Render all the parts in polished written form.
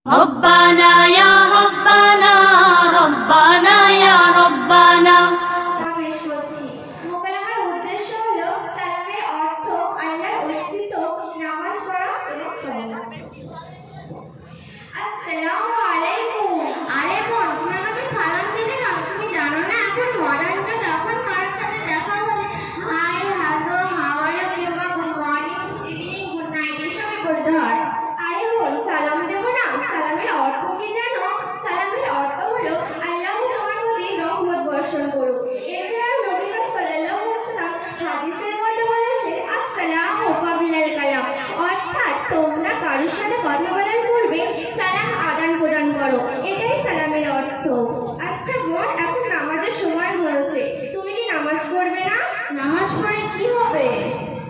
ربنا يا ربنا ربنا يا ربنا মোকালামার উদ্দেশ্য হলো সালামের অর্থ আল্লাহর অস্তিত্ব, নামাজ পড়া এবং তওবা। আসসালামু আলাইকুম। আরে বোন, তুমি আমাকে সালাম দিলে না? তুমি জানো না এখন মডার্ন যুগ, এখন কারোর সাথে দেখা হলে hi, hello, how are you কিংবা good morning, good evening, good night এসবই বলতে হয়। আরে বোন, সালাম দেব না? সালামের অর্থ কি জানো? সালামের অর্থ হলো আল্লাহ তোমার প্রতি রহমত বর্ষণ করুক। এছাড়াও নবী পাক সাল্লাল্লাহু আলাইহি ওয়াসাল্লাম হাদিসের মধ্যে বলেছেন আসসালামু ক্বাবলাল কালাম, অর্থাৎ তোমরা কারোর সাথে কথা বলার পূর্বে সালাম আদান প্রদান করো। এটাই সালামের অর্থ। আচ্ছা বোন, এখন নামাজের সময় হয়েছে, তুমি কি নামাজ পড়বে না? নামাজ পড়ে কি হবে?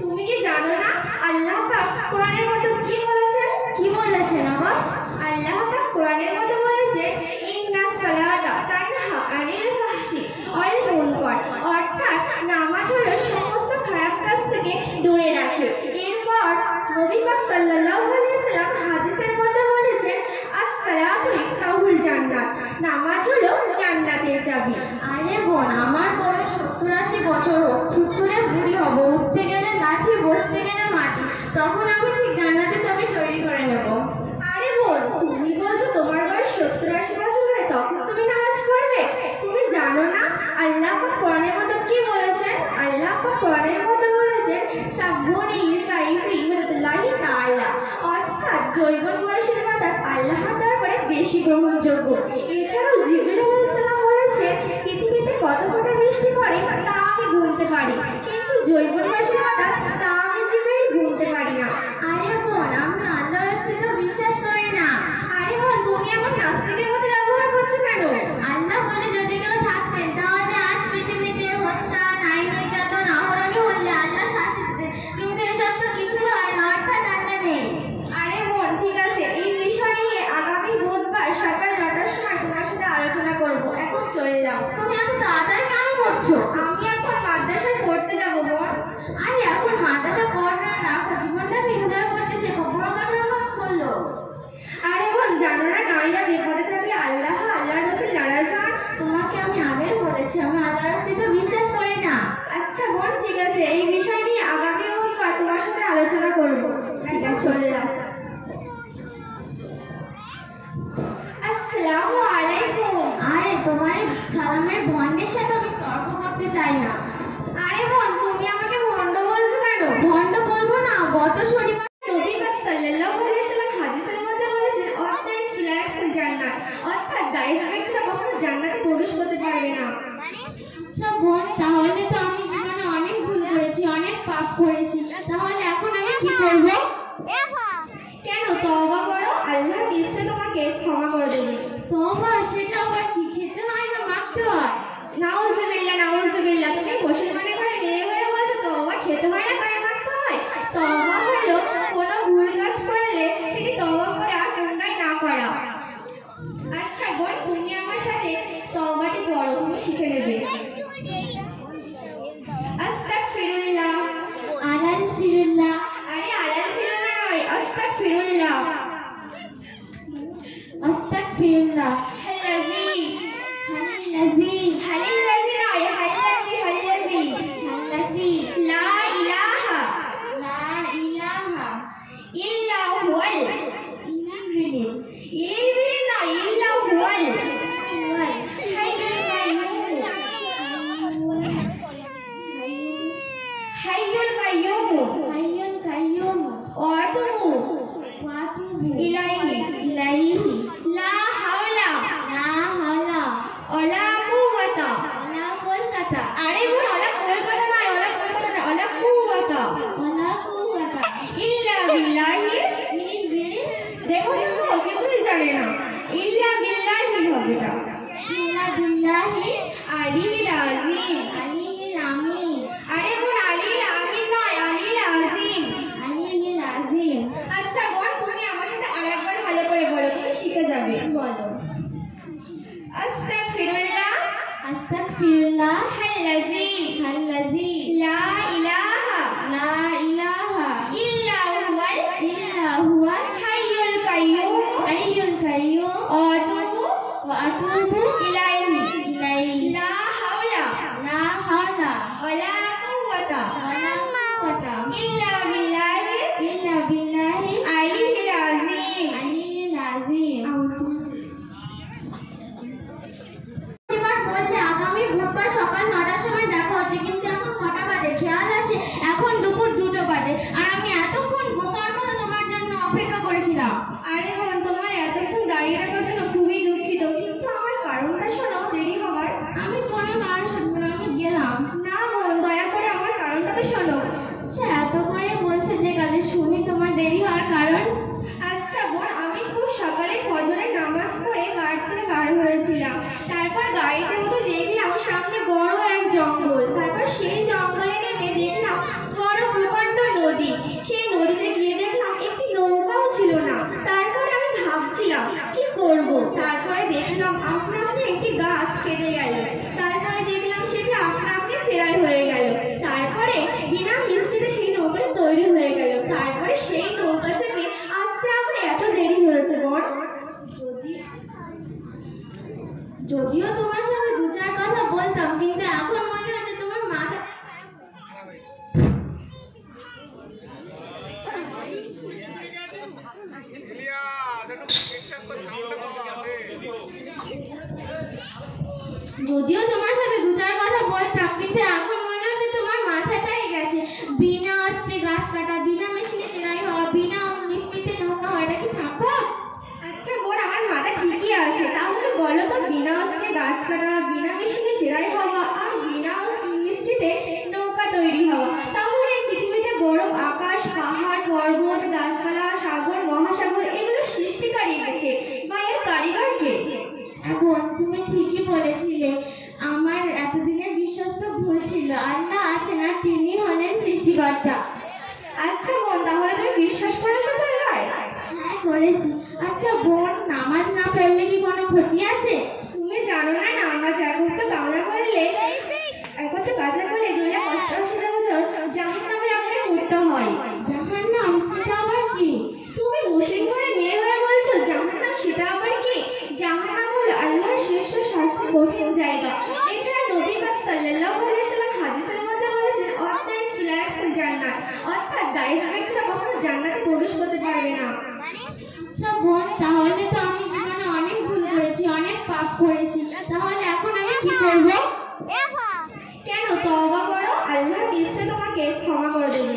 তুমি কি জানো না আল্লাহ পাক কোরআনের মধ্যে কি বলেছেন? কি বলেছেন আবার? আল্লাহ পাক কোরআনের মধ্যে বলেছেন ইন্নাস সালাতা তানহা আনিল ফাহশি ওয়াল মুনকার, অর্থাৎ নামাজ হলো সমস্ত খারাপ কাজ থেকে দূরে রাখে। এরপর নবী পাক সাল্লাল্লাহু আলাইহি ওয়াসাল্লাম হাদিসের মধ্যে বলেছেন আস-সালাতু ইফতাহুল জান্নাত, নামাজ হলো জান্নাতের চাবি। আরে বোন, আমার বয়স 70-80 বছর হোক, থুতথুরে বুড়ি হব, উঠতে গেলে লাঠি, বসতে গেলে মাটি, তখন আমি ঠিক জান্নাতের চাবি তৈরি করে নেব। আরে বোন, তুমি বলছো তোমার বয়স 70-80 বছর হয়, তখন তুমি নামাজ পড়বে? তুমি জানো না আল্লাহ পাক কোরআনের মধ্যে কি বলেছেন? আল্লাহ পাক কোরআনের মধ্যে বলেছেন সাব্বুনি সাইফি ওয়ালাহি তাআলা, অর্থাৎ জৈবন বয়সের ইবাদত আল্লাহর দরবারে বেশি গ্রহণযোগ্য। এছাড়াও জিবরিল আলাইহিস সালাম বলেছেন পৃথিবীতে কত কত বৃষ্টি পড়ে তা আমি গুনতে পারি, কিন্তু জৈবন বয়সের ইবাদত তা আমি জিবরিল গুনতে পারি না। আরে বোন, আমি আল্লাহর অস্তিত্ব বিশ্বাস করি না। আরে বোন, তুমি আমার নাস্তিকের মতো ব্যবহার করছো কেন? আল্লাহ বলে যদি কেউ থাকতেন তাহলে আজ পৃথিবীতে হত্যা, নারী নির্যাতন, অহরণ হলে আল্লাহ শাস্তি দিতেন, কিন্তু এসব তো কিছুই হয় না, অর্থাৎ আল্লাহ নেই। আরে বোন, ঠিক আছে, এই বিষয় নিয়ে আগামী বুধবার সকাল 9টার সময় তোমার সাথে আলোচনা করব। এখন চললাম। তুমি এত তাড়াতাড়ি কেন করছো? আমি এখন মাদ্রাসায় পড়তে যাব বোন। আরে এখন মাদ্রাসা পড়া রাখো, জীবনটাকে এনজয় করতে শেখো, বড় কাপড় খোলো। আরে বোন, জানো না নারীরা বিপদে থাকলে আল্লাহর রাসূল নারাজ হন? তোমাকে আমি আগেই বলেছি আমি আল্লাহর অস্তিত্ব বিশ্বাস করি না। আচ্ছা বোন, ঠিক আছে, এই বিষয় নিয়ে আগামী বুধবার তোমার সাথে আলোচনা করব। এখন চললাম। আসসালামু আলাইকুম। আরে তোমার এই সালামের ভন্ডের সাথে আমি তর্ক করতে চাই না। আরে বোন, তুমি আমাকে ভণ্ড বলছো কেন? ভন্ড বলবো না, গত শনিবার নবী পাক সাল্লাল্লাহু আলাইহি ওয়াসাল্লাম হাদিসের মধ্যে বলেছেন অর্থাৎ সিলাতুল জান্নাত, অর্থাৎ দায়ী ব্যক্তিরা কখনো জান্নাতে প্রবেশ করতে পারবে না। আচ্ছা বোন, তাহলে তো আমি জীবনে অনেক ভুল করেছি, অনেক পাপ করেছি, তাহলে এখন আমি কি করব? কেন? তওবা করো, আল্লাহ নিশ্চয় তোমাকে ক্ষমা করে দেবে। তওবা, সেটা আবার কি? খেতে হয় না মাখতে হয়? নাউজুবিল্লাহ নাউজুবিল্লাহ, তুমি মুসলমানের ঘরে মেয়ে হয়ে বলছো তওবা খেতে হয় না তাই মানতে হয়? তওবা হলো কোনো ভুল কাজ করলে সেটি তওবা করে আর পুনরায় না করা। আচ্ছা বোন, তুমি আমার সাথে তওবাটি পড়ো, তুমি শিখে নেবে। আস্তাগফিরুল্লাহ। আলহামদুলিল্লাহ। আরে আলহামদুলিল্লাহ নয়, আস্তাগফিরুল্লাহ। আস্তাগফিরুল্লাহ। হাল্লাযী হাল্লাযী। হাল্লাযী নয়, হাল্লাযী হাল্লাযী। লা ইলাহা লা ইলাহা ইল্লা হুয়াল ইল্লাল্লাহ। ইল্লা ইল্লা হুয়াল হুয়াল হাইয়ুল কাইয়্যুম হাইয়ুল কাইয়্যুম হাইয়ুল কাইয়্যুম ওয়া আতুবু ওয়া আতুবু ইলাইহি লা হাওলা লা হাওলা ওয়ালা কুওয়াতা। ওয়ালা কলকাতা। আরে বোন, ওয়ালা কলকাতা নয়, ওয়ালা কলকাতা নয়, ওয়ালা কুওয়াতা ওয়ালা কুওয়াতা ইল্লা বিল্লাহি। দেখো দেখো, কিছুই জানে না, ইল্লা বিল্লাহি হবে এটা। ইল্লা বিল্লাহি আলিল আযীম। আলিয়্যিল আমিন। আরে বোন, আলিল আমিন নয়, আলিল আযীম। আলিয়্যিল আযীম। আচ্ছা বোন, তুমি আমার সাথে আরেকবার ভালো করে বলো, তুমি শিখে যাবে। বলো। আস্তাগফিরুল্লাহ। আস্তাগফিরুল্লাহ। হাল্লাযী হাল্লাযী লা ইলাহা লা ইলাহা ইল্লা হুয়াল ইল্লা হুয়াল হাইয়ুল কাইয়্যুম হাইয়ুল وأتوب ইলাইহি إليه লা হাওলা لا حول ওয়ালা কুওয়াতা ولا قوة ইল্লা বিল্লাহি إلا بالله আলিয়্যিল আযীম। العلي العظيم এবার বললে আগামী বুধবার সকাল 9টার সময় দেখা হচ্ছে, কিন্তু এখন কটা বাজে খেয়াল আছে? এখন দুপুর 2টো বাজে, আর আমি এতক্ষণ বোকার মতো তোমার জন্য অপেক্ষা করেছিলাম। আরে বোন, তোমার এতক্ষণ দাঁড়িয়ে রাখার জন্য খুবই দুঃখিত, কিন্তু আমার কারণটা শোনো দেরি হবার। আমি কোনো কারণ শুনবো না, আমি গেলাম। না বোন, দয়া করে আমার কারণটা তো শোনো। আচ্ছা, এত করে বলছে যে কালে শুনি তোমার দেরি হওয়ার কারণ। আচ্ছা বোন, আমি খুব সকালে ফজরের নামাজ পড়ে গাড়ি থেকে বার হয়েছিলাম। তারপর গাড়িতে উঠে দেখলাম সামনে বড় এক জঙ্গল। তারপর সেই জঙ্গলে নেমে দেখলাম বড় প্রকাণ্ড নদী। সেই নদীতে গিয়ে দেখলাম একটি নৌকাও ছিল না। তারপরে আমি ভাবছিলাম কি করব। তারপরে দেখলাম আপনা আপনি একটি গাছ কেটে গেল। তারপরে দেখলাম সেটি আপনা আপনি চেরাই হয়ে গেল। তারপরে বিনা মিস্ত্রিতে সেই নৌকা তৈরি হয়ে গেল। তারপরে সেই নৌকা থেকে আসতে আমার এত দেরি হয়েছে বোন। যদিও তোমার সাথে 2-4 কথা বলতাম, কিন্তু এখন মনে হচ্ছে তোমার মাথা। যদিও তোমার সাথে 2-4 কথা বলতাম, কিন্তু এখন মনে হচ্ছে তোমার মাথাটাই গেছে। বিনা অস্ত্রে গাছ কাটা, বিনা মেশিনে চেরাই হওয়া, বিনা মিস্ত্রিতে নৌকা হওয়া, এটা কি সম্ভব? আচ্ছা বোন, আমার মাথা ঠিকই আছে। তাহলে বলো তো, বিনা অস্ত্রে গাছ কাটা, বিনা মেশিনে চেরাই হওয়া আর বিনা মিস্ত্রিতে নৌকা তৈরি হওয়া, তাহলে এই পৃথিবীতে বরফ, আকাশ, পাহাড়, পর্বত, গাছপালা, সাগর, মহাসাগর এগুলো সৃষ্টিকারী কে বা এর কারিগর কে? বোন, তুমি ঠিকই বলেছিলে। আমার এতদিনের বিশ্বাস তো ভুল ছিল। আল্লাহ আছেন আর তিনি হলেন সৃষ্টিকর্তা। আচ্ছা বোন, তাহলে তুমি বিশ্বাস করেছো তো এবার? হ্যাঁ, করেছি। আচ্ছা বোন, নামাজ না পড়লে কি কোনো ক্ষতি আছে? তুমি জানো না, নামাজ একত্র কামনা করলে, একত্র কাজা করলে 2,88,000 বছর জাহান্নামের আগুনে পড়তে হয়। জাহান্নাম, সেটা আবার কি? তুমি মুসলিম ঘরে মেয়ে হয়ে বলছো জাহান্নাম, সেটা আবার কি? জাহান্নাম হলো আল্লাহর শ্রেষ্ঠ শাস্তি কঠিন জায়গা। এছাড়া নবী পাক সাল্লাল্লাহু আলাইহি সাল্লাম হাদিসের মধ্যে বলেছেন, অর্থাৎ সিলাতুল জান্নাত, অর্থাৎ দায়িস ব্যক্তিরা কখনো জান্নাতে প্রবেশ করতে পারবে না। আচ্ছা বোন, তাহলে তো আমি জীবনে অনেক ভুল করেছি, অনেক পাপ করেছি। তাহলে এখন আমি কি করব? কেন? তওবা করো, আল্লাহ নিশ্চয় তোমাকে ক্ষমা করে দেবে।